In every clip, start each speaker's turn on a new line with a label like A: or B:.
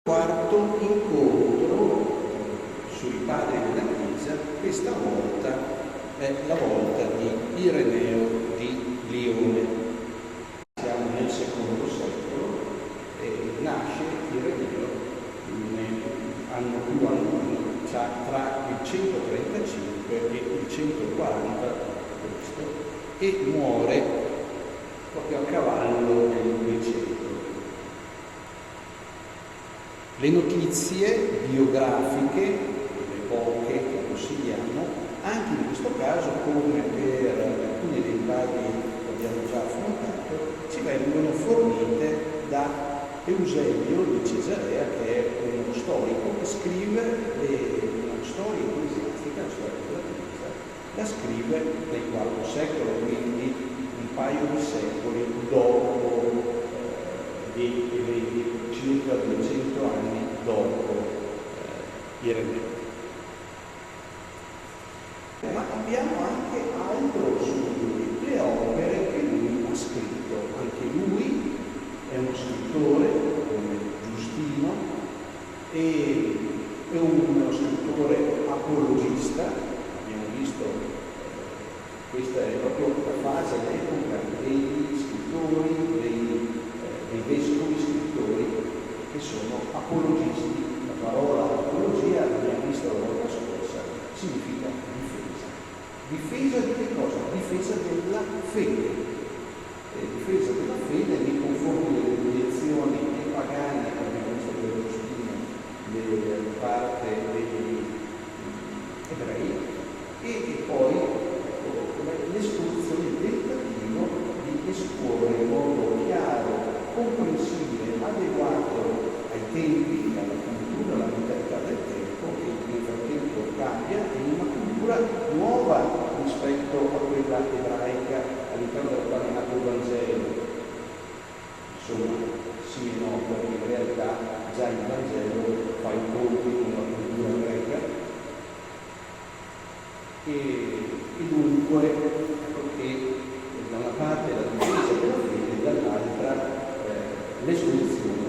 A: Quarto incontro sui padri della Chiesa, questa volta è la volta di Ireneo di Lione. Siamo nel secondo secolo e nasce Ireneo anno più anno, tra il 135 e il 140 d.C. e muore proprio a cavallo del 200. Le notizie biografiche, le poche che possediamo, anche in questo caso, come per alcuni dei padri che abbiamo già affrontato, ci vengono fornite da Eusebio di Cesarea, che è uno storico che scrive una storia ecclesiastica, la storia della Chiesa, la scrive nel IV secolo, quindi un paio di secoli dopo gli eventi, circa 200 anni dopo Ireneo. Ma abbiamo anche altro su lui, le opere che lui ha scritto. Anche lui è uno scrittore, come Giustino, e è uno scrittore apologista. Abbiamo visto, questa è proprio la fase d'epoca degli scrittori, dei vescovi scrittori che sono apologisti. La parola apologia, abbiamo visto la volta scorsa, significa difesa. Difesa di che cosa? Difesa della fede. Difesa della fede nei confronti delle obiezioni pagane, come abbiamo visto per Giustino, da parte degli ebrei, e poi l'esposizione, il tentativo di esporre in modo chiaro, comprensibile, adeguato ai tempi, alla cultura, alla mentalità del tempo, che nel frattempo cambia, in una cultura nuova rispetto a quella ebraica all'interno della quale è nato il Vangelo. Insomma, sì e no, perché in realtà già il Vangelo fa i conti con la cultura greca e dunque ecco che da una parte la difesa della fede e dall'altra l'esposizione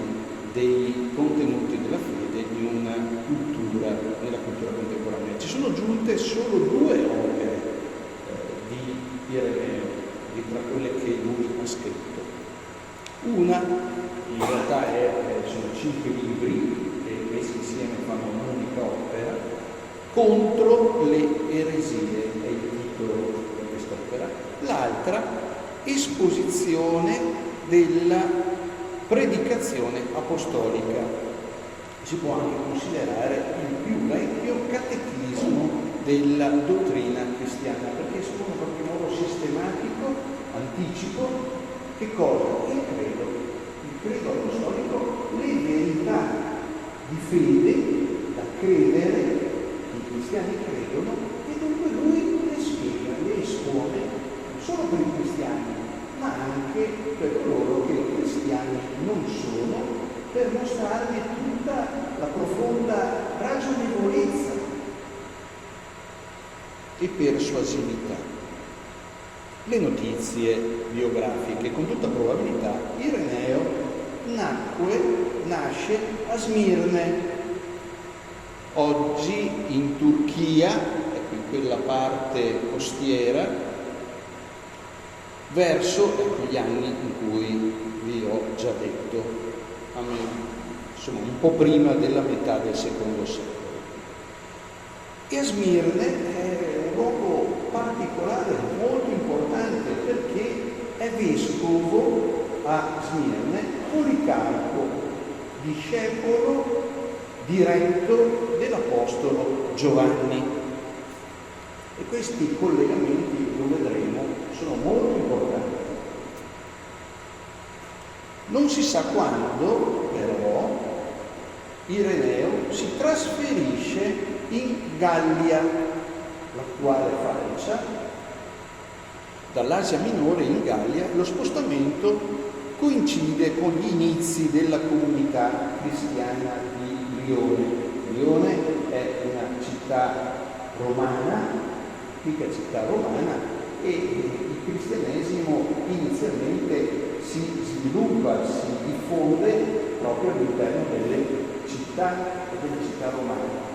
A: dei contenuti della fede in una cultura, nella cultura contemporanea. Ci sono giunte solo due opere di Ireneo, tra quelle che lui ha scritto. Una, in realtà sono 5 libri, che messi insieme fanno un'unica opera, contro le eresie, è il titolo di quest'opera. L'altra, esposizione della predicazione apostolica. Si può anche considerare il più vecchio catechismo della dottrina cristiana, perché espongono in qualche modo sistematico, anticipo, che cosa? Il credo apostolico, le verità di fede da credere, i cristiani credono, e dunque lui le spiega, le espone, non solo per i cristiani, ma anche per coloro che cristiani non sono, per mostrargli tutta la profonda ragionevolezza e persuasività. Le notizie biografiche, con tutta probabilità, Ireneo nasce a Smirne, oggi in Turchia, ecco, in quella parte costiera, verso gli anni in cui vi ho già detto, insomma un po' prima della metà del secondo secolo. E a Smirne è un luogo particolare, molto importante, perché è vescovo a Smirne Policarpo, discepolo diretto dell'apostolo Giovanni. E questi collegamenti, lo vedremo, sono molto importanti. Non si sa quando, però, Ireneo si trasferisce in Gallia, l'attuale Francia, dall'Asia Minore in Gallia. Lo spostamento coincide con gli inizi della comunità cristiana di Lione. Lione è una città romana, antica città romana, e il cristianesimo inizialmente si sviluppa, si diffonde proprio all'interno delle città romane.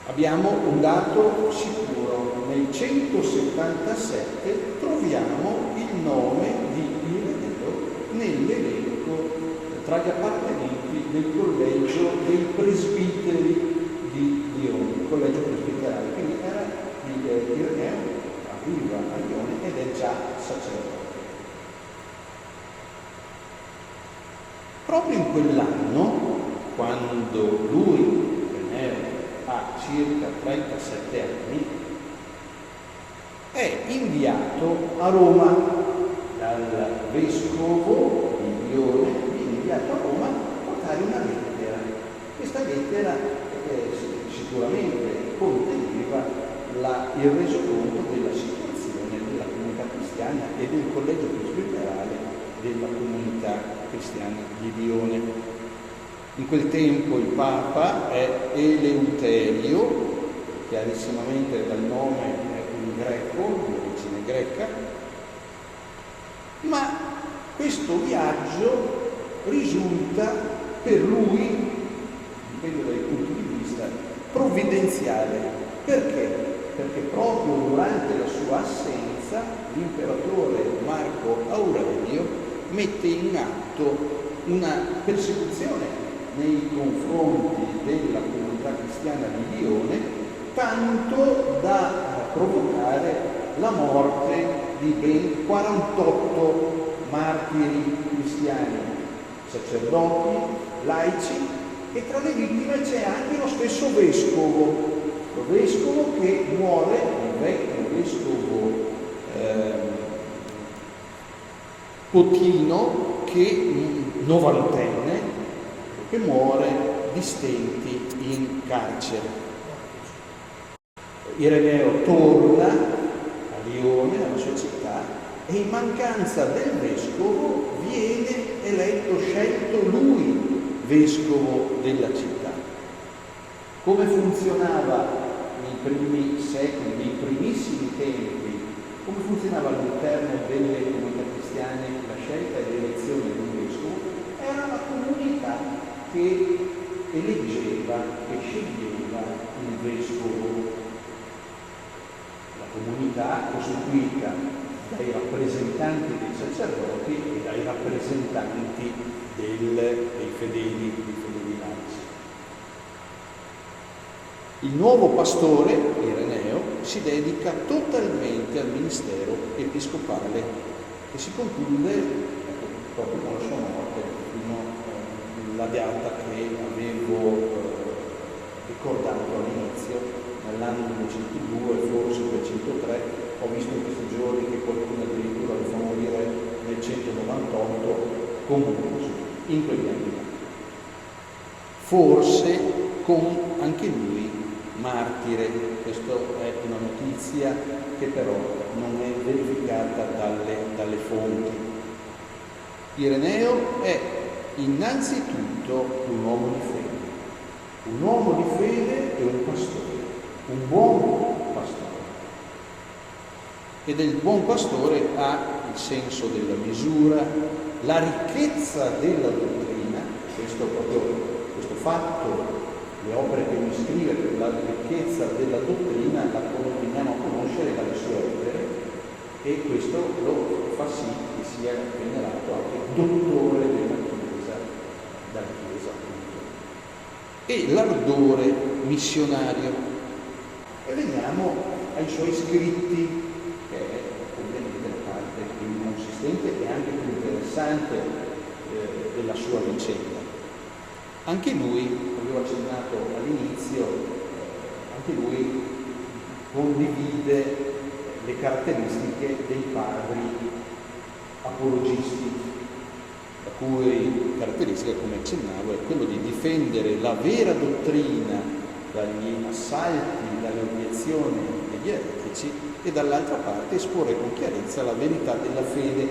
A: Abbiamo un dato sicuro: nel 177 troviamo il nome di Ireneo nell'elenco tra gli appartenenti del collegio dei presbiteri di Lione, il collegio presbiterale. Quindi Ireneo arriva a Lione ed è già sacerdote. Proprio in quell'anno, quando lui, Ireneo, ha circa 37 anni, è inviato a Roma dal vescovo di Lione, viene inviato a Roma a portare una lettera. Questa lettera sicuramente conteneva il resoconto della situazione della comunità cristiana e del collegio presbiterale della comunità cristiana di Lione. In quel tempo il Papa è Eleuterio, chiarissimamente dal nome è un greco, di origine greca, ma questo viaggio risulta per lui, dipende dai punti di vista, provvidenziale. Perché? Perché proprio durante la sua assenza l'imperatore Marco Aurelio mette in atto una persecuzione nei confronti della comunità cristiana di Lione, tanto da provocare la morte di ben 48 martiri cristiani, sacerdoti, laici, e tra le vittime c'è anche lo stesso vescovo che muore, il vecchio vescovo Potino, che novantenne, che muore di stenti in carcere. Ireneo torna a Lione, alla sua città, e in mancanza del vescovo viene scelto lui vescovo della città. Come funzionava nei primi secoli, nei primissimi tempi, come funzionava all'interno delle comunità cristiane la scelta e l'elezione di un vescovo? Era la comunità che eleggeva e sceglieva il vescovo. La comunità costituita dai rappresentanti dei sacerdoti e dai rappresentanti dei fedeli laici. Il nuovo pastore, Ireneo, si dedica totalmente al ministero episcopale e si conclude proprio con la sua morte, fino alla data che avevo ricordato all'inizio, nell'anno 202, forse 303, ho visto in questi giorni che qualcuno addirittura lo fa morire nel 198, comunque in quegli anni là. Forse con anche lui martire. Questa è una notizia che però non è verificata dalle fonti. Ireneo è innanzitutto un uomo di fede e un pastore, un buon pastore. E del buon pastore ha il senso della misura, la ricchezza della dottrina. Questo fatto, le opere che lui scrive per la ricchezza della dottrina, la veniamo a conoscere dalle sue opere, e questo lo fa sì che sia venerato anche dottore della Chiesa appunto. E l'ardore missionario. E veniamo ai suoi scritti, che è ovviamente la parte più consistente e anche più interessante della sua vicenda. Anche lui, come avevo accennato all'inizio, anche lui condivide le caratteristiche dei padri apologisti, la cui caratteristica, come accennavo, è quello di difendere la vera dottrina dagli assalti, dalle obiezioni degli eretici e dall'altra parte esporre con chiarezza la verità della fede.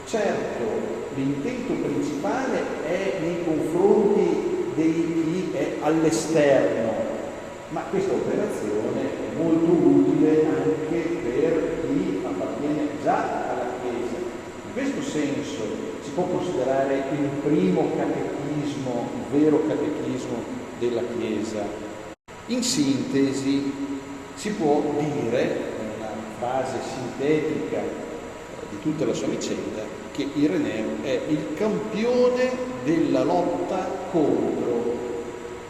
A: Certo, l'intento principale è nei confronti di chi è all'esterno, ma questa operazione è molto utile anche per chi appartiene già alla Chiesa. In questo senso si può considerare il primo catechismo, il vero catechismo della Chiesa. In sintesi si può dire, una frase sintetica di tutta la sua vicenda, che Ireneo è il campione della lotta contro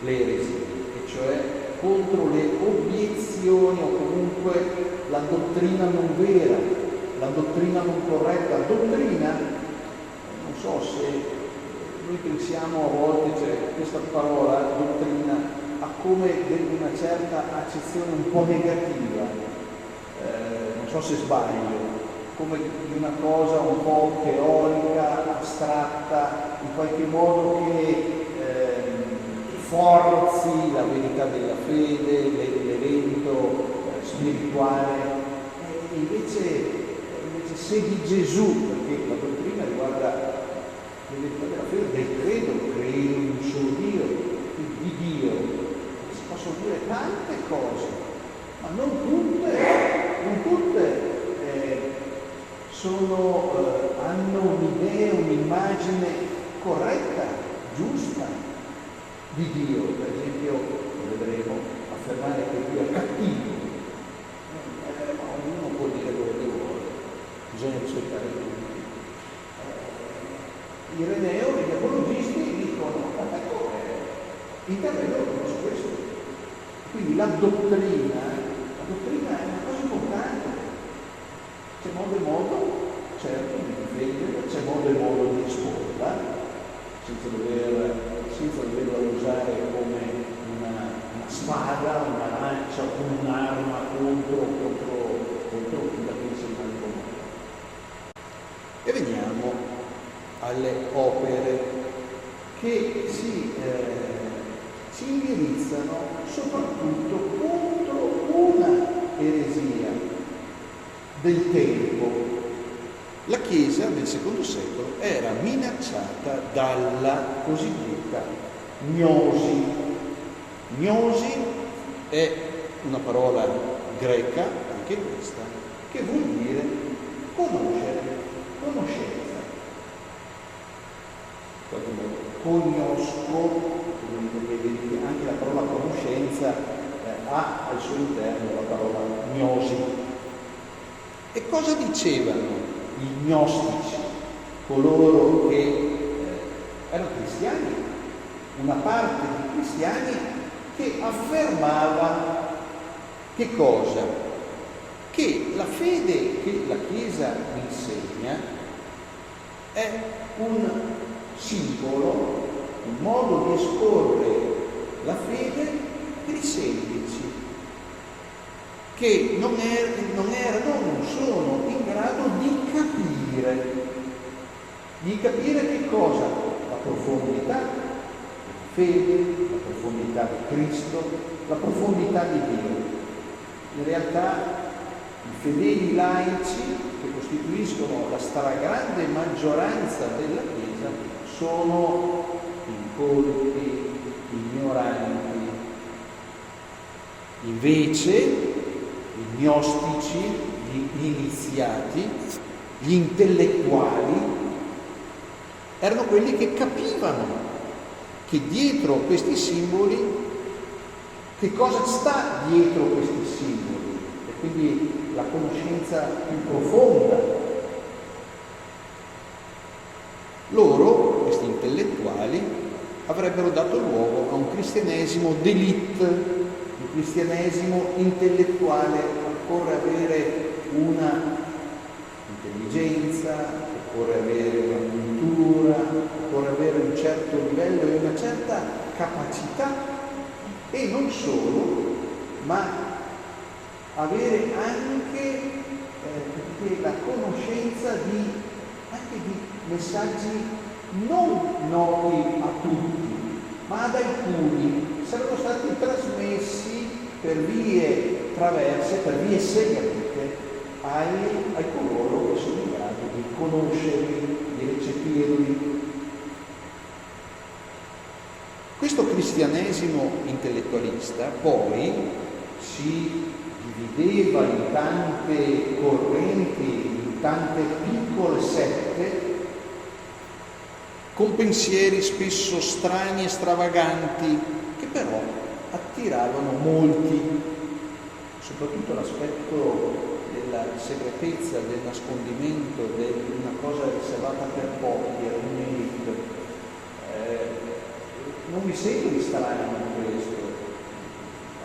A: le eresie, e cioè contro le obiezioni o comunque la dottrina non vera, la dottrina non corretta. Dottrina, non so se noi pensiamo a volte, cioè, questa parola dottrina ha come una certa accezione un po' negativa, non so se sbaglio, come di una cosa un po' teorica, astratta, in qualche modo che forzi la verità della fede, l'evento spirituale. Invece se di Gesù, perché la dottrina riguarda la verità della fede, del credo in un solo Dio, di Dio, si possono dire tante cose, ma non tutte hanno un'idea, un'immagine corretta, giusta di Dio. Per esempio, vedremo affermare che Dio è cattivo, ma ognuno può dire quello che vuole, bisogna rispettare tutti. Ireneo e gli apologisti dicono: ecco, intervengono su questo. Quindi la dottrina è una cosa importante. C'è modo e modo, certo, di difenderla, c'è modo e modo di esporla, senza doverla usare come una spada, una lancia, come un'arma contro chi la pensa in tal modo. E veniamo alle opere che si indirizzano soprattutto contro una eresia del tempo. La Chiesa del secondo secolo era minacciata dalla cosiddetta gnosi. Gnosi è una parola greca, anche questa, che vuol dire conoscere, conoscenza. Cognosco, anche la parola conoscenza ha al suo interno la parola gnosi. E cosa dicevano i gnostici, coloro che erano cristiani, una parte di cristiani che affermava che cosa? Che la fede che la Chiesa insegna è un simbolo, un modo di esporre la fede per i semplici, che non sono in grado di capire che cosa? La profondità della fede, la profondità di Cristo, la profondità di Dio. In realtà i fedeli laici, che costituiscono la stragrande maggioranza della Chiesa, sono incolti, ignoranti. Invece i gnostici, gli iniziati, gli intellettuali, erano quelli che capivano che dietro questi simboli, che cosa sta dietro questi simboli, e quindi la conoscenza più profonda. Loro, questi intellettuali, avrebbero dato luogo a un cristianesimo d'élite, un cristianesimo intellettuale. Occorre avere una intelligenza, occorre avere una cultura, occorre avere un certo livello e una certa capacità, e non solo, ma avere anche la conoscenza di
B: anche di messaggi non noti a tutti, ma ad alcuni sarebbero stati trasmessi per vie traverse, per vie segrete a coloro che sono in grado di conoscerli, di recepirli. Questo cristianesimo intellettualista poi si divideva in tante correnti, in tante piccole sette, con pensieri spesso strani e stravaganti, che però attiravano molti, soprattutto l'aspetto della segretezza, del nascondimento, di una cosa riservata per pochi, era un'elite. Non mi sembri strano questo.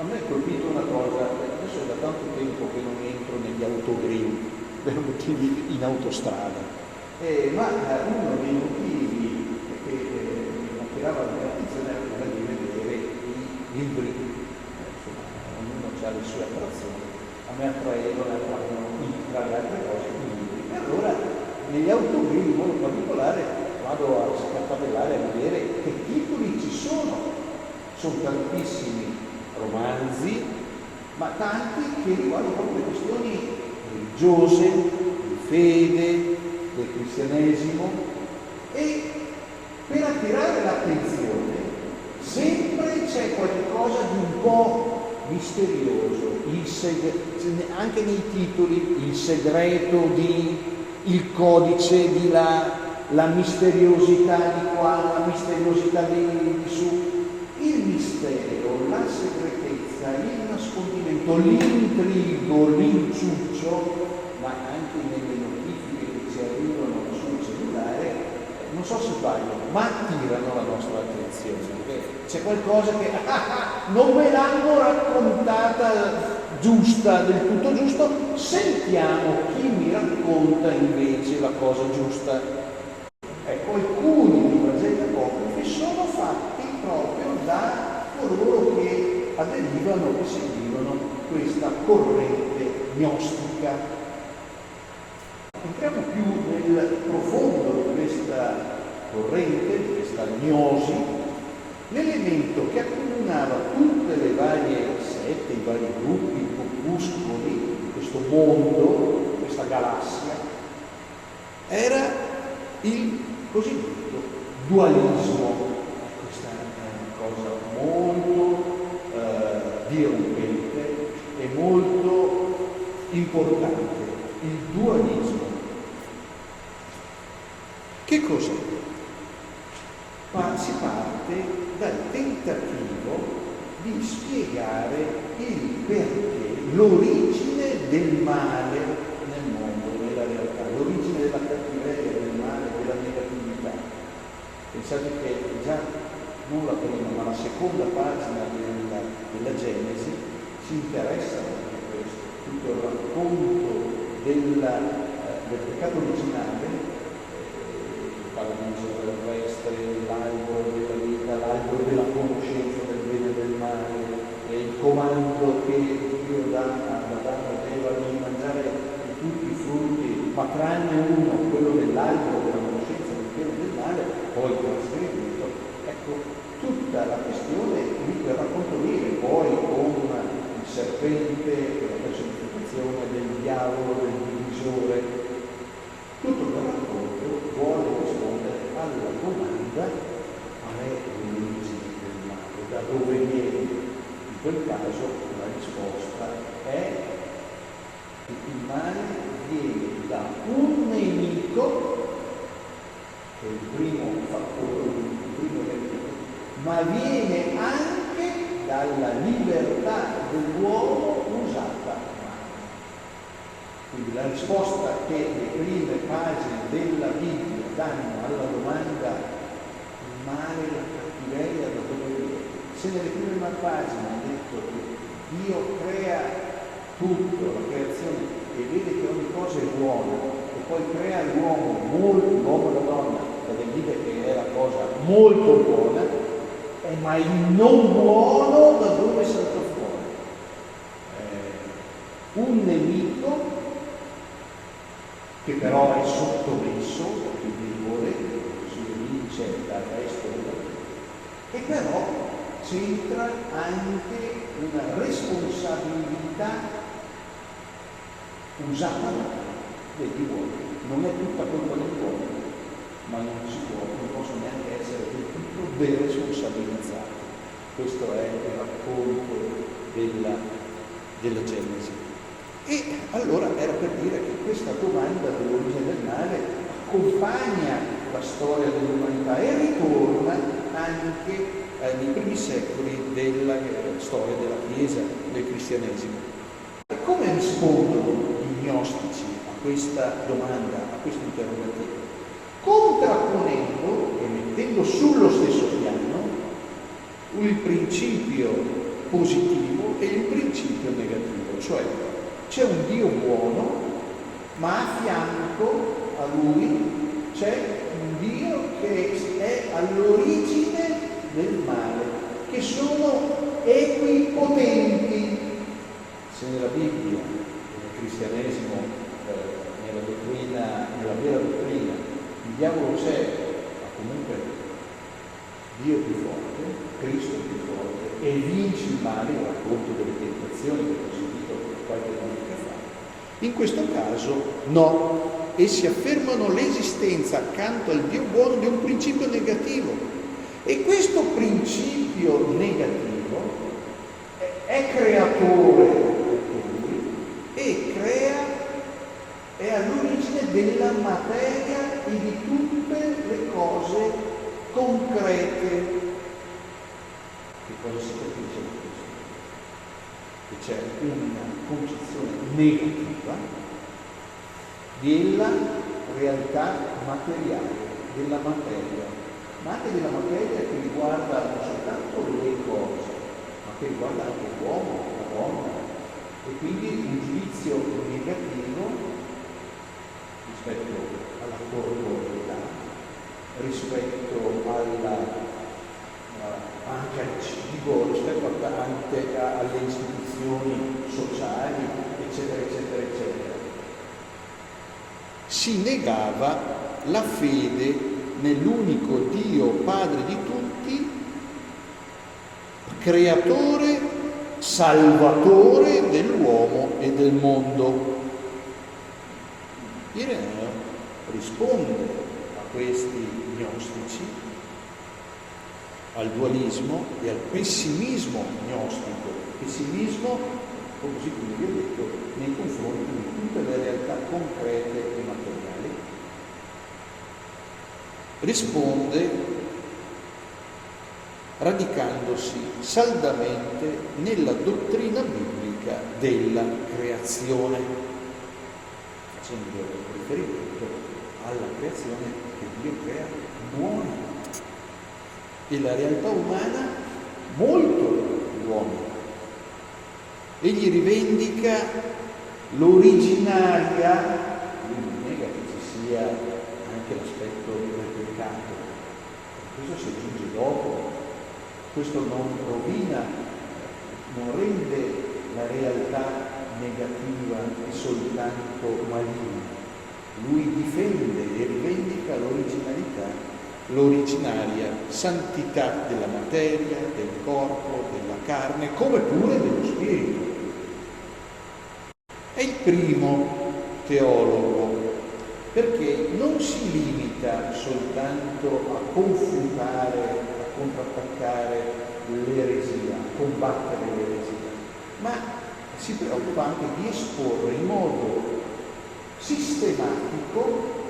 B: A me è colpito una cosa, adesso è da tanto tempo che non entro negli autogrill per motivi in autostrada, ma uno dei motivi che mi attirava l'attenzione era quello di vedere i libri. Insomma, ognuno ha le sue attrazioni, a me attraevano tra le altre cose i libri. E allora negli autogrill in modo particolare vado a scartabellare a vedere che titoli ci sono. Sono tantissimi romanzi, ma tanti che riguardano proprio le questioni religiose, di fede, del cristianesimo, e per attirare l'attenzione sempre c'è qualcosa di un po' misterioso, anche nei titoli, il segreto il codice di la misteriosità di qua, la misteriosità di su, il mistero, la segretezza, il nascondimento, l'intrigo, l'inciuccio, ma anche nelle notifiche che ci arrivano sul cellulare, non so se sbaglio, ma attirano la nostra attenzione, perché c'è qualcosa che non me l'hanno raccontata giusta, del tutto giusto, sentiamo chi mi racconta invece la cosa giusta. Ecco, alcuni dei Vangeli apocrifi sono fatti proprio da coloro che aderivano, che seguivano questa corrente gnostica. Entriamo più nel profondo di questa corrente, di questa gnosi, l'elemento che accomunava tutte le varie sette, i vari gruppi, i corpuscoli di questo mondo, questa galassia, era il cosiddetto dualismo. Questa è una cosa molto dirompente e molto importante, il dualismo. Che cos'è? Ma si parte dal tentativo di spiegare il perché, l'origine del male nel mondo, nella realtà, l'origine della cattiveria, del male, della negatività. Pensate che già non la prima, ma la seconda pagina della Genesi si interessa di questo, tutto il racconto del peccato originale, parla di Giosuè terrestre, l'albero della vita, l'albero della conoscenza del bene e del male, e il comando che Dio dà ad Adamo ed Eva di mangiare tutti i frutti, ma tranne uno, quello dell'albero della conoscenza del bene e del male, poi trasgredito. Ecco, tutta la questione di quel racconto lì, e poi con il serpente, la personificazione del diavolo, del divisore, tutto quel racconto vuole rispondere alla domanda: qual è l'origine del male? Da dove viene? In quel caso la risposta è che il male viene da un nemico, che è il primo fattore, il primo nemico, ma viene anche dalla libertà dell'uomo usata male. Quindi la risposta che le prime pagine della Bibbia danno alla domanda: il male, la cattiveria, da dove viene? Se nelle prime pagine ha detto che Dio crea tutto, la creazione, e vede che ogni cosa è buona, e poi crea l'uomo e la donna, per dire che è la cosa molto buona, ma il non buono da dove salta fuori? Un nemico che però è sottomesso, più debole, si evince dal resto della vita, e però c'entra anche una responsabilità usata degli uomini. Non è tutta colpa degli uomini, ma non possono neanche essere del tutto deresponsabilizzati. Questo è il racconto della Genesi. E allora era per dire che questa domanda dell'origine del male accompagna la storia dell'umanità e ritorna anche nei primi secoli della storia della Chiesa, del cristianesimo. E come rispondono gli gnostici a questa domanda, a questo interrogativo? Contrapponendo e mettendo sullo stesso piano il principio positivo e il principio negativo, cioè c'è un Dio buono, ma a fianco a lui c'è un Dio che è all'origine del male, che sono equipotenti. Se nella Bibbia, nel cristianesimo, nella vera dottrina, il diavolo c'è, ma comunque Dio è più forte, Cristo è più forte, e vince il male, il racconto delle tentazioni che ho sentito qualche domenica fa. In questo caso no, essi affermano l'esistenza accanto al Dio buono di un principio negativo. E questo principio negativo è creatore di lui e è all'origine della materia e di tutte le cose concrete. Che cosa si capisce da questo? Che c'è una concezione negativa della realtà materiale, della materia, ma anche della materia che riguarda non soltanto le cose, ma che riguarda anche l'uomo, la donna, e quindi un giudizio negativo rispetto alla corporeità, rispetto anche al cibo, rispetto anche alle istituzioni sociali, eccetera, eccetera, eccetera. Si negava la fede nell'unico Dio Padre di tutti, creatore, salvatore dell'uomo e del mondo. Ireneo risponde a questi gnostici, al dualismo e al pessimismo gnostico. Pessimismo, così come vi ho detto, nei confronti di tutte le realtà concrete e materiali. Risponde radicandosi saldamente nella dottrina biblica della creazione, facendo riferimento alla creazione che Dio crea buona e la realtà umana molto buona. Egli rivendica l'originaria, lui non nega che ci sia anche l'aspetto del peccato, questo si aggiunge dopo, questo non rovina, non rende la realtà negativa e soltanto maligna. Lui difende e rivendica l'originaria santità della materia, del corpo, della carne, come pure dello spirito. È il primo teologo, perché non si limita soltanto a confutare, a contrattaccare l'eresia, a combattere l'eresia, ma si preoccupa anche di esporre in modo sistematico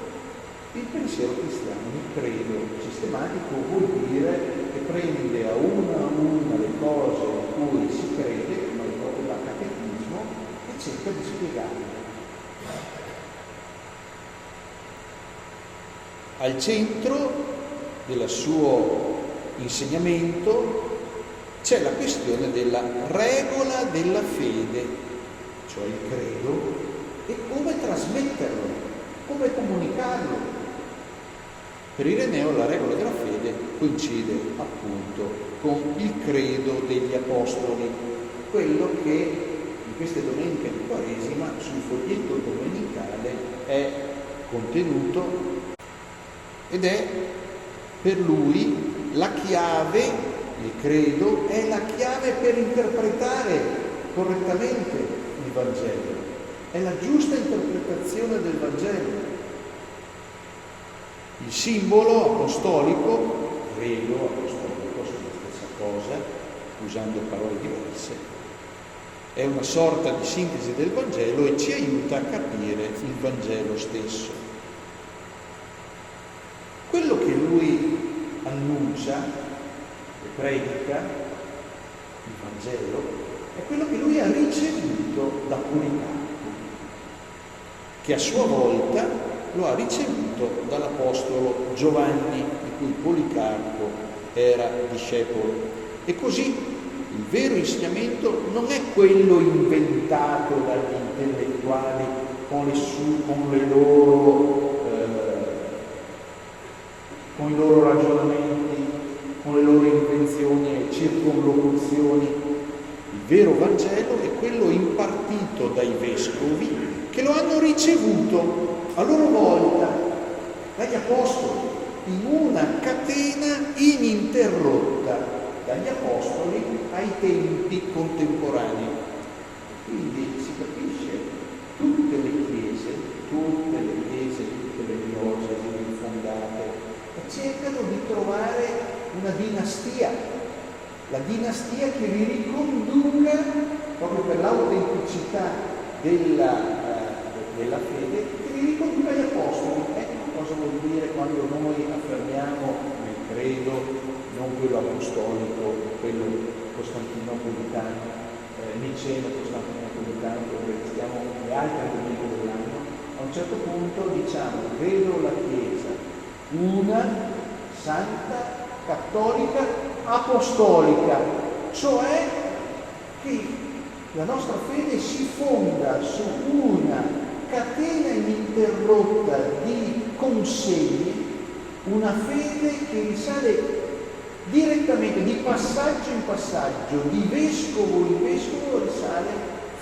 B: il pensiero cristiano. Il credo sistematico vuol dire che prende a una le cose in cui si crede, come proprio da catechismo, e cerca di spiegarle. Al centro del suo insegnamento c'è la questione della regola della fede, cioè il credo, e come trasmetterlo, come comunicarlo. Per Ireneo la regola della fede coincide appunto con il credo degli apostoli, quello che in queste domeniche di Quaresima sul foglietto domenicale è contenuto, ed è per lui la chiave, il credo, è la chiave per interpretare correttamente il Vangelo, è la giusta interpretazione del Vangelo. Il simbolo apostolico, credo apostolico, sono la stessa cosa, usando parole diverse, è una sorta di sintesi del Vangelo e ci aiuta a capire il Vangelo stesso. Quello che lui annuncia e predica, il Vangelo, è quello che lui ha ricevuto da Policarpo, che a sua volta lo ha ricevuto dall'apostolo Giovanni, di cui Policarpo era discepolo. E così il vero insegnamento non è quello inventato dagli intellettuali con i loro ragionamenti, con le loro invenzioni e circonlocuzioni. Il vero Vangelo è quello impartito dai vescovi che lo hanno ricevuto a loro volta dagli apostoli in una catena ininterrotta dagli apostoli ai tempi contemporanei. Quindi si capisce, tutte le chiese, tutte le diocesi fondate cercano di trovare una dinastia, la dinastia che vi riconduca, proprio per l'autenticità della fede, che vi riconduca agli apostoli. Ecco cosa vuol dire quando noi affermiamo nel credo, non quello apostolico, quello costantinopolitano, niceno costantinopolitano, dove stiamo le altre domeniche dell'anno. A un certo punto diciamo: credo la Chiesa una, santa, cattolica, apostolica, cioè che la nostra fede si fonda su una catena ininterrotta di consegni, una fede che risale direttamente, di passaggio in passaggio, di vescovo in vescovo, risale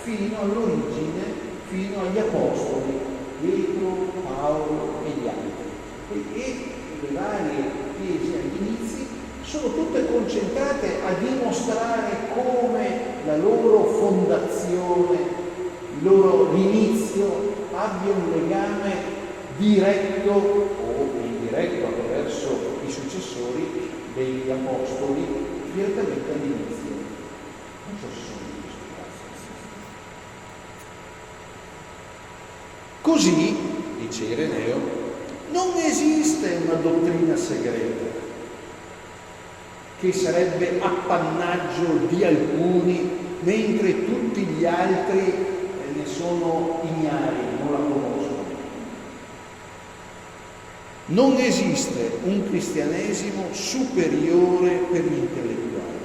B: fino all'origine, fino agli apostoli, Pietro, Paolo e gli altri. E le varie chiese agli inizi sono tutte concentrate a dimostrare come la loro fondazione, l'inizio abbia un legame diretto o indiretto attraverso i successori degli apostoli direttamente all'inizio. Non so se sono in questo caso. Così, dice Ireneo, non esiste una dottrina segreta che sarebbe appannaggio di alcuni, mentre tutti gli altri ne sono ignari, non la conoscono. Non esiste un cristianesimo superiore per gli intellettuali.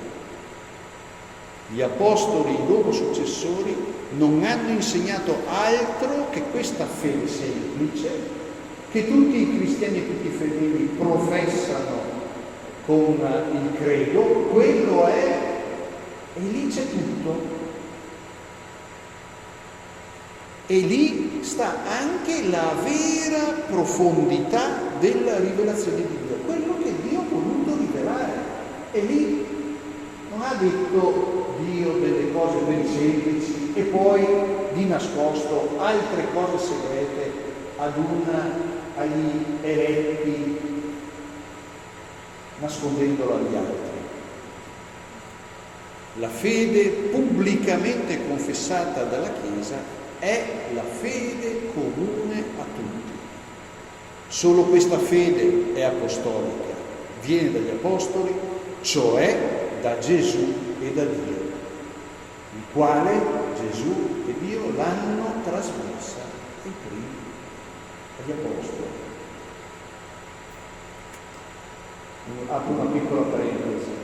B: Gli apostoli e i loro successori non hanno insegnato altro che questa fede semplice che tutti i cristiani e tutti i fedeli professano con il credo, quello è, e lì c'è tutto. E lì sta anche la vera profondità della rivelazione di Dio, quello che Dio ha voluto rivelare. E lì non ha detto Dio delle cose ben semplici e poi di nascosto altre cose segrete agli eletti, nascondendolo agli altri. La fede pubblicamente confessata dalla Chiesa è la fede comune a tutti. Solo questa fede è apostolica, viene dagli apostoli, cioè da Gesù e da Dio, il quale Gesù e Dio l'hanno trasmessa ai primi, agli apostoli. Apro una piccola parentesi.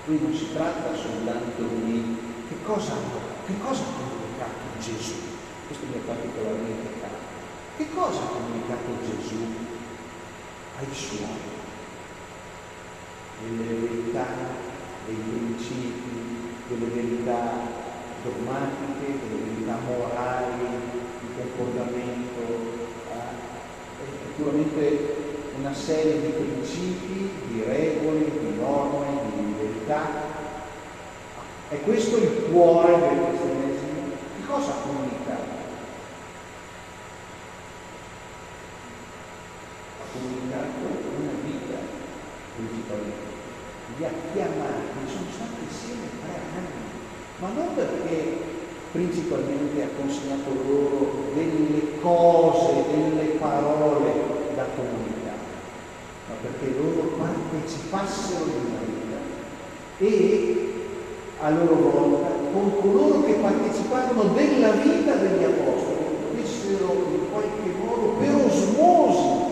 B: Qui non si tratta soltanto di che cosa ha comunicato Gesù. Questo mi è particolarmente caro. Che cosa ha comunicato Gesù ai suoi? Delle verità, dei principi, delle verità dogmatiche, delle verità morali, di comportamento, naturalmente una serie di principi, di regole, di norme, di verità. È questo il cuore del cristianesimo. Che cosa comunica? Ha comunicato una vita, principalmente. Li ha chiamati, sono stati insieme 3 anni, ma non perché principalmente ha consegnato loro delle cose, delle parole da comunicare, ma perché loro partecipassero di una vita e a loro volta con coloro che parteciparono della vita degli apostoli potessero in qualche modo per osmosi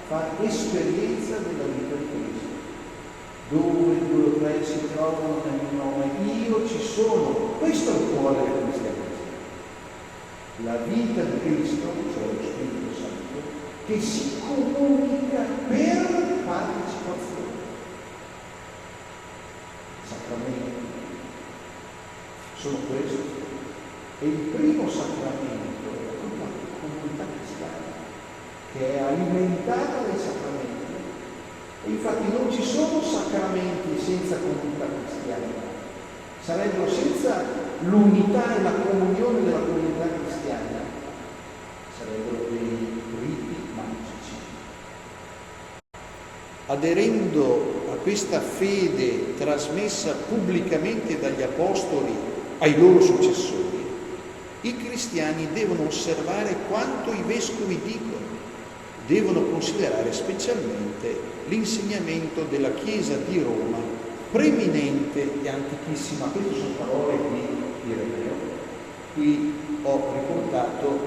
B: fare esperienza della vita di Cristo. Dove 2 o 3 si trovano nel mio nome, io ci sono. Questo è il cuore del cristianesimo. La vita di Cristo, cioè lo Spirito Santo, che si comunica per partecipazione. Sacramenti sono questi. E il primo sacramento è la comunità cristiana, che è alimentata dai sacramenti. E infatti non ci sono sacramenti senza comunità cristiana. Sarebbero senza l'unità e la comunione della comunità cristiana, sarebbero dei riti magici. Aderendo a questa fede trasmessa pubblicamente dagli apostoli ai loro successori, i cristiani devono osservare quanto i vescovi dicono, devono considerare specialmente l'insegnamento della Chiesa di Roma, preeminente e antichissima. Queste sono parole di Ireneo. Qui ho riportato,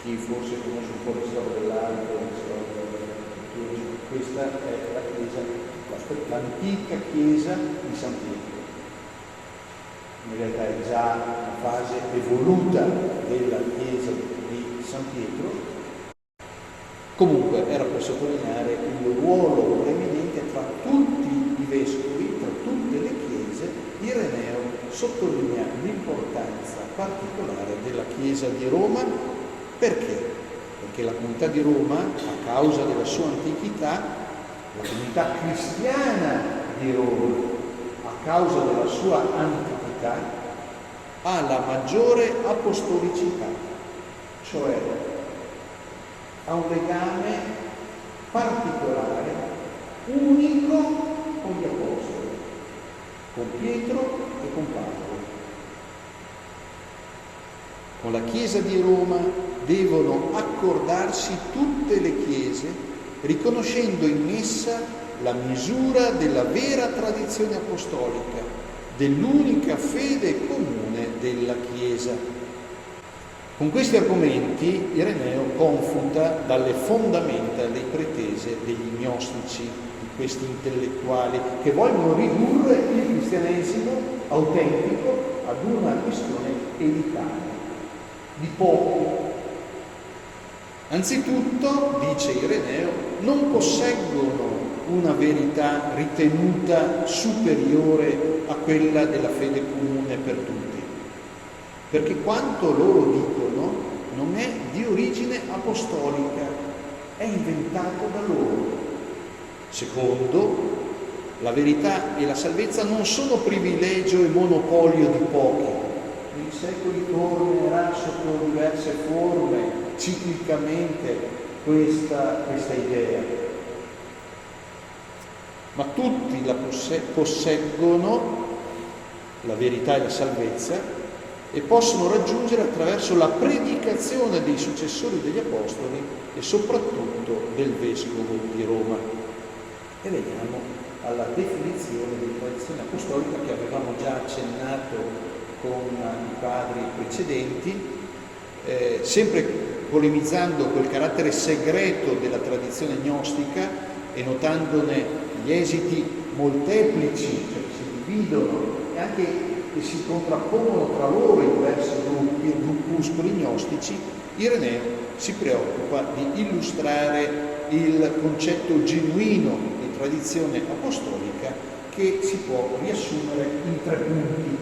B: chi forse conosce un po' la storia dell'arte, questa è la chiesa, l'antica chiesa di San Pietro. In realtà è già una fase evoluta della chiesa di San Pietro. Comunque era per sottolineare il ruolo preeminente tra tutti i vescovi, tra tutte le chiese. Ireneo sottolinea l'importanza particolare della Chiesa di Roma. Perché? Perché la comunità di Roma, a causa della sua antichità, la comunità cristiana di Roma, a causa della sua antichità, ha la maggiore apostolicità, cioè ha un legame particolare, unico con gli apostoli, con Pietro e con Paolo. Con la Chiesa di Roma devono accordarsi tutte le chiese, riconoscendo in essa la misura della vera tradizione apostolica, dell'unica fede comune della Chiesa. Con questi argomenti Ireneo confuta dalle fondamenta le pretese degli gnostici, di questi intellettuali che vogliono ridurre il cristianesimo autentico ad una questione elitaria, di pochi. Anzitutto, dice Ireneo, non posseggono una verità ritenuta superiore a quella della fede comune per tutti, perché quanto loro dicono non è di origine apostolica, è inventato da loro. Secondo, la verità e la salvezza non sono privilegio e monopolio di pochi. Nei secoli tornerà sotto diverse forme, ciclicamente, questa idea. Ma tutti la posseggono, la verità e la salvezza, e possono raggiungere attraverso la predicazione dei successori degli apostoli e soprattutto del vescovo di Roma. E veniamo alla definizione di tradizione apostolica che avevamo già accennato con i padri precedenti, sempre polemizzando quel carattere segreto della tradizione gnostica e notandone gli esiti molteplici, cioè che si dividono e anche che si contrappongono tra loro i diversi gruppuscoli gnostici. Ireneo si preoccupa di illustrare il concetto genuino di tradizione apostolica che si può riassumere in 3 punti.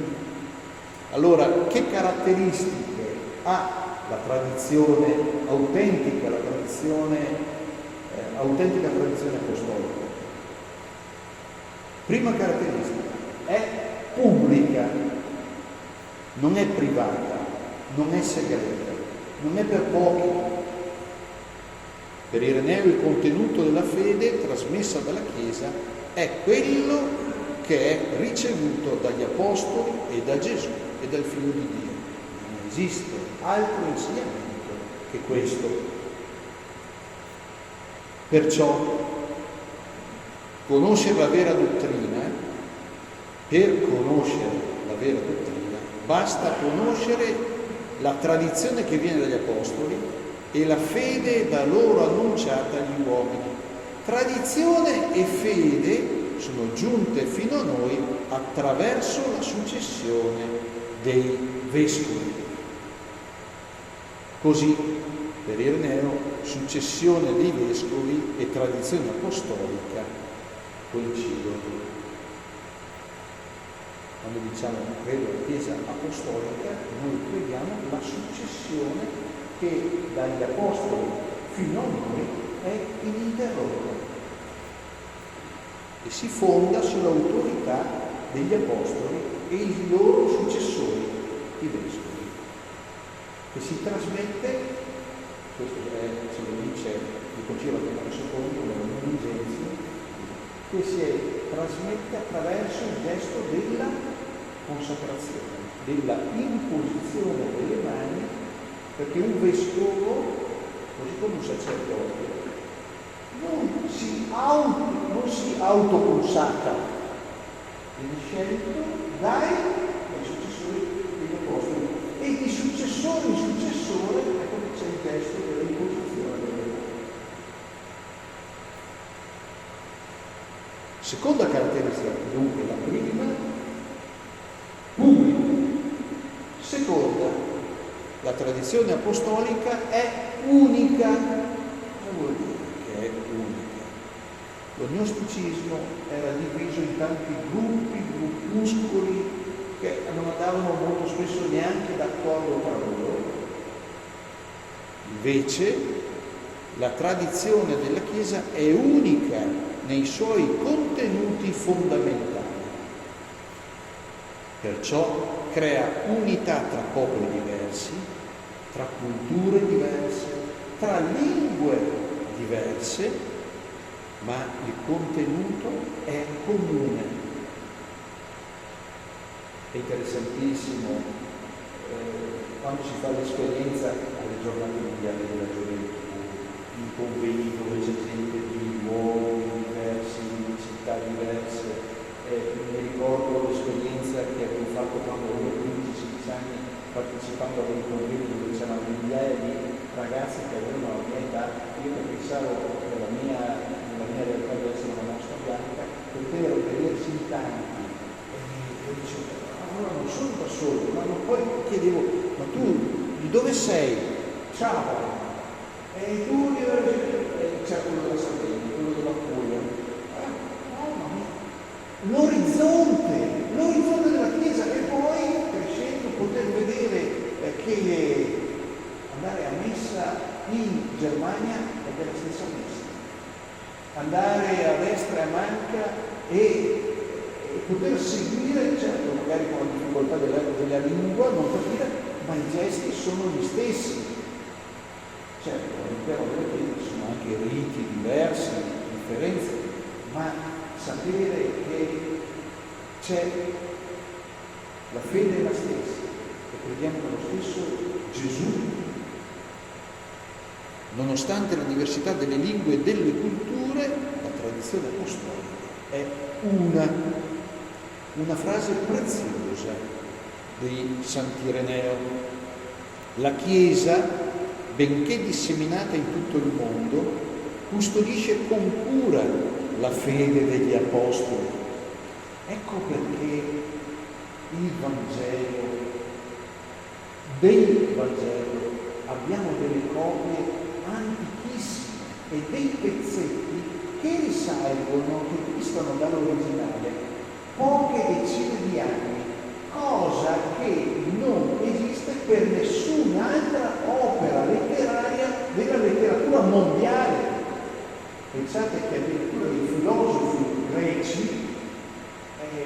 B: Allora, che caratteristiche ha la tradizione autentica, autentica tradizione apostolica. Prima caratteristica, è pubblica, non è privata, non è segreta, non è per pochi. Per Ireneo il contenuto della fede trasmessa dalla Chiesa è quello che è ricevuto dagli Apostoli e da Gesù e dal Figlio di Dio. Non esiste altro insegnamento che questo. Perciò conoscere la vera dottrina, per conoscere la vera dottrina, basta conoscere la tradizione che viene dagli Apostoli e la fede da loro annunciata agli uomini. Tradizione e fede sono giunte fino a noi attraverso la successione dei vescovi. Così, per Ireneo, successione dei vescovi e tradizione apostolica coincidono. Quando diciamo credo alla Chiesa apostolica, noi crediamo la successione che dagli Apostoli fino a noi è ininterrotta e si fonda sull'autorità degli Apostoli e i loro successori, i vescovi, che si trasmette, questo ce lo dice il Concilio Vaticano II, la Lumen Gentium, che si trasmette attraverso il gesto della consacrazione, della imposizione delle mani, perché un vescovo, così come un sacerdote, non si autoconsacra, viene scelto dai successori degli Apostoli e di successore in successore, ecco che c'è il gesto dell'imposizione delle mani. Seconda caratteristica, dunque la prima, pubblico. Seconda, la tradizione apostolica è unica. Cosa vuol dire che è unica? Lo gnosticismo era diviso in tanti gruppi, gruppuscoli che non andavano molto spesso neanche d'accordo tra loro. Invece la tradizione della Chiesa è unica nei suoi contenuti fondamentali. Perciò crea unità tra popoli diversi, tra culture diverse, tra lingue diverse, ma il contenuto è comune. È interessantissimo quando si fa l'esperienza alle giornate mondiali della gioventù, in convegni dove c'è gente di luoghi diversi, di città diverse. Mi ricordo l'esperienza che avevo fatto quando avevo 15-16 anni partecipando a dei convegni dove c'erano migliaia di ragazzi che avevano la mia età. Io che pensavo nella mia realtà di essere una mostra bianca, poter vedersi in tanti e dicevo, allora non sono da solo, ma poi chiedevo, ma tu di dove sei? Ciao! E tu c'era quello della Sardegna, quello della Puglia. L'orizzonte della Chiesa, e poi crescendo poter vedere che andare a messa in Germania è della stessa messa, andare a destra e a manca e poter seguire, certo magari con la difficoltà della lingua, non capire, ma i gesti sono gli stessi. Certo, all'interno della Chiesa ci sono anche riti diversi, differenze, ma sapere che c'è la fede è la stessa e crediamo nello stesso Gesù, nonostante la diversità delle lingue e delle culture, la tradizione apostolica è una frase preziosa di Sant'Ireneo. La Chiesa, benché disseminata in tutto il mondo, custodisce con cura la fede degli Apostoli. Ecco perché il Vangelo, del Vangelo, abbiamo delle copie antichissime e dei pezzetti che risalgono, che distano dall'originale poche decine di anni, cosa che non esiste esiste per nessun'altra opera letteraria della letteratura mondiale. Pensate che addirittura i filosofi greci,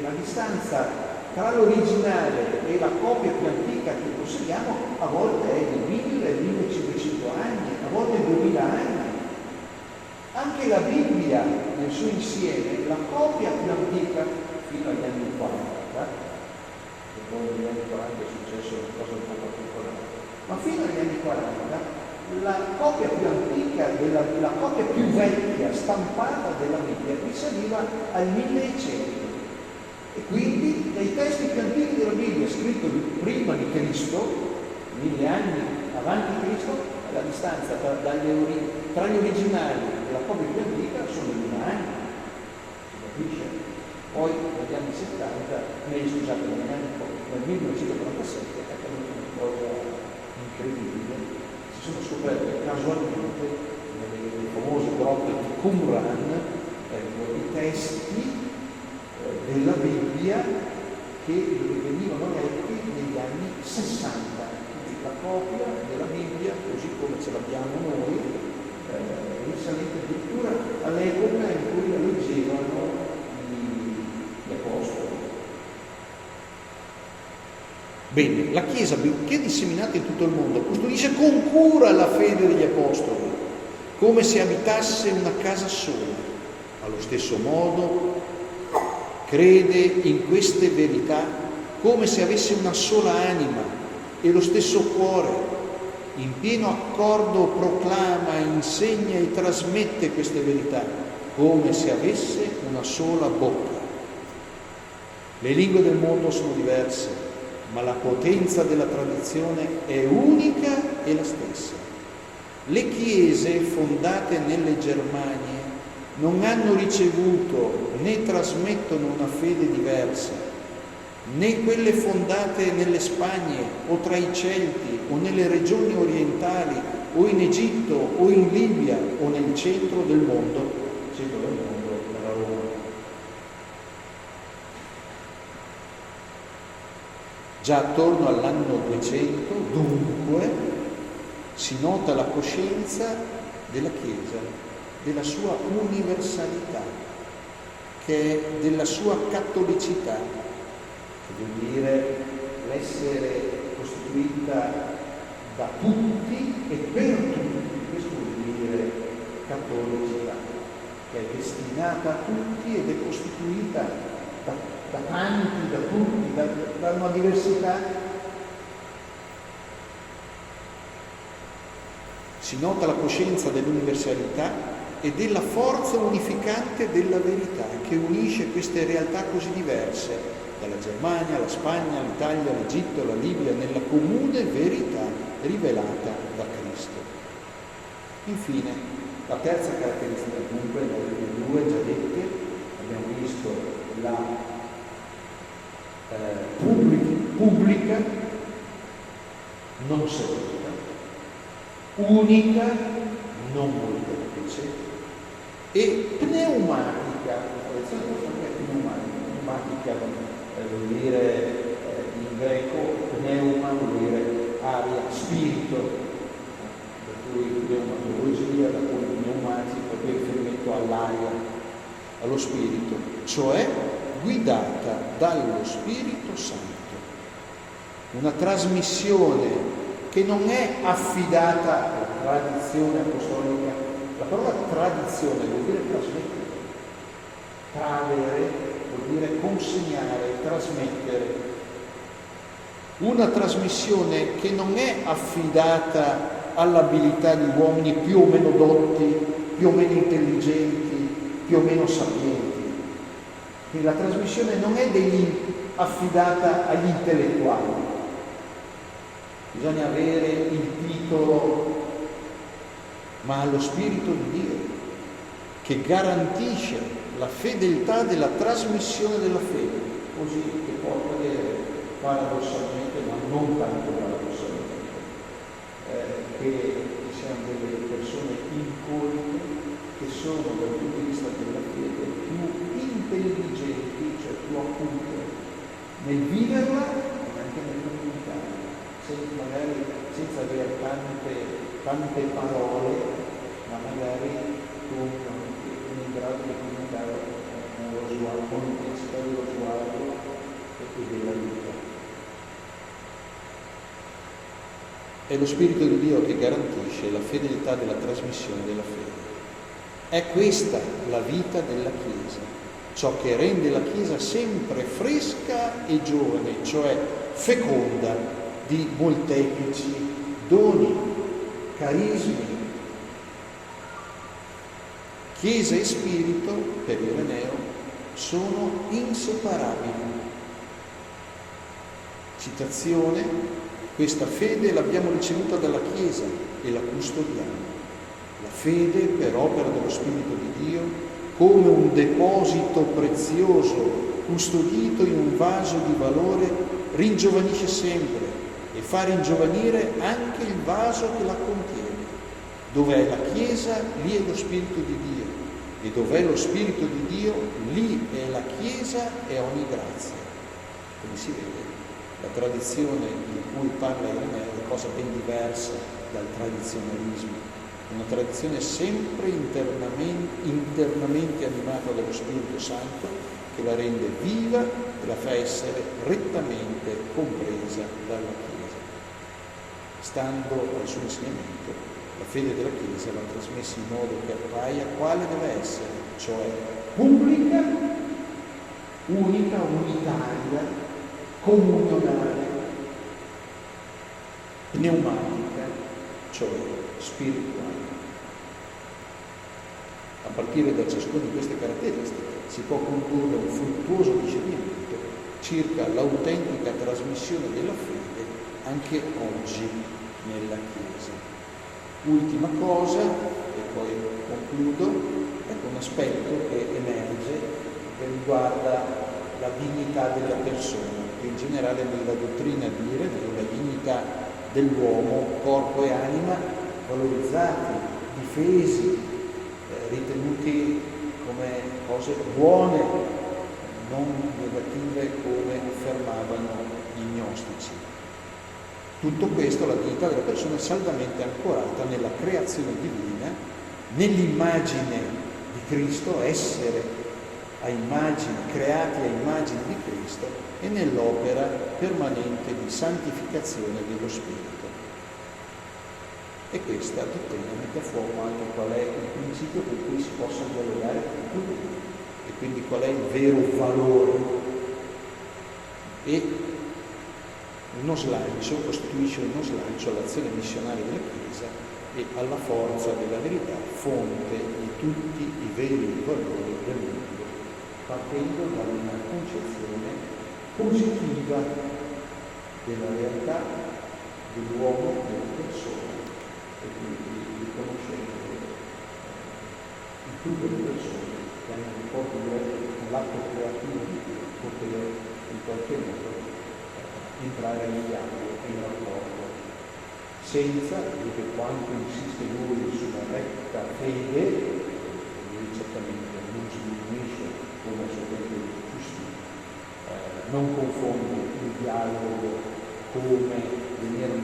B: la distanza tra l'originale e la copia più antica che possediamo a volte è di 1000-1500 anni, a volte 2000 anni. Anche la Bibbia nel suo insieme, la copia più antica fino agli anni 40, e poi negli anni 40 è successo una cosa un po' particolare, ma fino agli anni 40 la copia più antica, la copia più vecchia stampata della Bibbia risaliva al 1100. E quindi dai testi più antichi della Bibbia, scritto prima di Cristo, 1000 anni avanti Cristo, la distanza tra gli originali e la copia più antica sono 1000 anni. Si capisce? Poi negli anni 70, nel 1947 è accaduta una cosa incredibile. Si sono scoperte casualmente nelle famose grotte di Qumran i testi della Bibbia che venivano letti negli anni 60. Quindi la copia della Bibbia, così come ce l'abbiamo noi, risalente addirittura all'epoca in cui la leggevano gli apostoli. Bene, la Chiesa, benché disseminata in tutto il mondo, custodisce con cura la fede degli apostoli, come se abitasse una casa sola. Allo stesso modo crede in queste verità come se avesse una sola anima e lo stesso cuore. In pieno accordo proclama, insegna e trasmette queste verità come se avesse una sola bocca. Le lingue del mondo sono diverse, ma la potenza della tradizione è unica e la stessa. Le chiese fondate nelle Germanie non hanno ricevuto né trasmettono una fede diversa, né quelle fondate nelle Spagne o tra i Celti o nelle regioni orientali o in Egitto o in Libia o nel centro del mondo, nella Roma. Già attorno all'anno 200, dunque, si nota la coscienza della Chiesa, della sua universalità, che è della sua cattolicità, che vuol dire l'essere costituita da tutti e per tutti. Questo vuol dire cattolicità, che è destinata a tutti ed è costituita da tanti, da tutti, da una diversità. Si nota la coscienza dell'universalità e della forza unificante della verità che unisce queste realtà così diverse, dalla Germania, la Spagna, l'Italia, l'Egitto, la Libia, nella comune verità rivelata da Cristo. Infine, la terza caratteristica, dunque, le due già dette, abbiamo visto la pubblica, non segreta, unica, non molteplice, e pneumatica. La lezione è pneumatica vuol dire in greco pneuma vuol dire aria, spirito, per cui pneumatologia, da cui pneumatico, per riferimento all'aria, allo spirito, cioè guidata dallo Spirito Santo. Una trasmissione che non è affidata alla tradizione apostolica. La parola tradizione vuol dire trasmettere, tradere vuol dire consegnare, trasmettere. Una trasmissione che non è affidata all'abilità di uomini più o meno dotti, più o meno intelligenti, più o meno sapienti. Quindi la trasmissione non è affidata agli intellettuali. Bisogna avere il titolo, ma allo Spirito di Dio, che garantisce la fedeltà della trasmissione della fede, così che può accadere paradossalmente, ma non tanto paradossalmente, che ci siano delle persone incolte che sono dal punto di vista della fede più intelligenti, cioè più acute, nel viverla e anche nel comunicare. magari senza avere tante parole, ma magari con in grado di comunicare lo sguardo, con l'intensità dello sguardo e della vita.
A: È lo Spirito di Dio che garantisce la fedeltà della trasmissione della fede. È questa la vita della Chiesa, ciò che rende la Chiesa sempre fresca e giovane, cioè feconda di molteplici doni, carismi. Chiesa e Spirito, per Ireneo, sono inseparabili. Citazione: questa fede l'abbiamo ricevuta dalla Chiesa e la custodiamo. La fede, per opera dello Spirito di Dio, come un deposito prezioso custodito in un vaso di valore, ringiovanisce sempre e fa ringiovanire anche il vaso che la contiene. Dov'è la Chiesa, lì è lo Spirito di Dio, e dov'è lo Spirito di Dio, lì è la Chiesa e ogni grazia. Come si vede, la tradizione di cui parla Ireneo è una cosa ben diversa dal tradizionalismo, una tradizione sempre internamente animata dallo Spirito Santo, che la rende viva e la fa essere rettamente compresa dalla Chiesa. Stando al suo insegnamento, la fede della Chiesa va trasmessa in modo che appaia quale deve essere, cioè
B: pubblica, unica, unitaria, comunionale, pneumatica, cioè spirituale. A partire da ciascuna di queste caratteristiche si può condurre un fruttuoso discernimento circa l'autentica trasmissione della fede anche oggi nella Chiesa. Ultima cosa, e poi concludo, ecco un aspetto che emerge, che riguarda la dignità della persona, che in generale nella dottrina di Ireneo la dignità dell'uomo, corpo e anima, valorizzati, difesi, ritenuti come cose buone, non negative come affermavano gli gnostici. Tutto questo, la dignità della persona, è saldamente ancorata nella creazione divina, nell'immagine di Cristo, essere a immagine, creati a immagine di Cristo, e nell'opera permanente di santificazione dello Spirito. E questa dottrina mette a fuoco anche qual è il principio per cui si possa dialogare con tutti, e quindi qual è il vero valore. E uno slancio, costituisce uno slancio all'azione missionaria della Chiesa e alla forza della verità, fonte di tutti i veri valori del mondo, partendo da una concezione positiva della realtà, dell'uomo, della persona, e quindi riconoscendo in tutte le persone che hanno un rapporto diretto con l'atto creativo di Dio, poter in qualche modo entrare in dialogo, in rapporto, senza che quanto insiste lui sulla retta fede, lui certamente non si diminuisce come suo tempo di giustizia, non confonde il dialogo come venire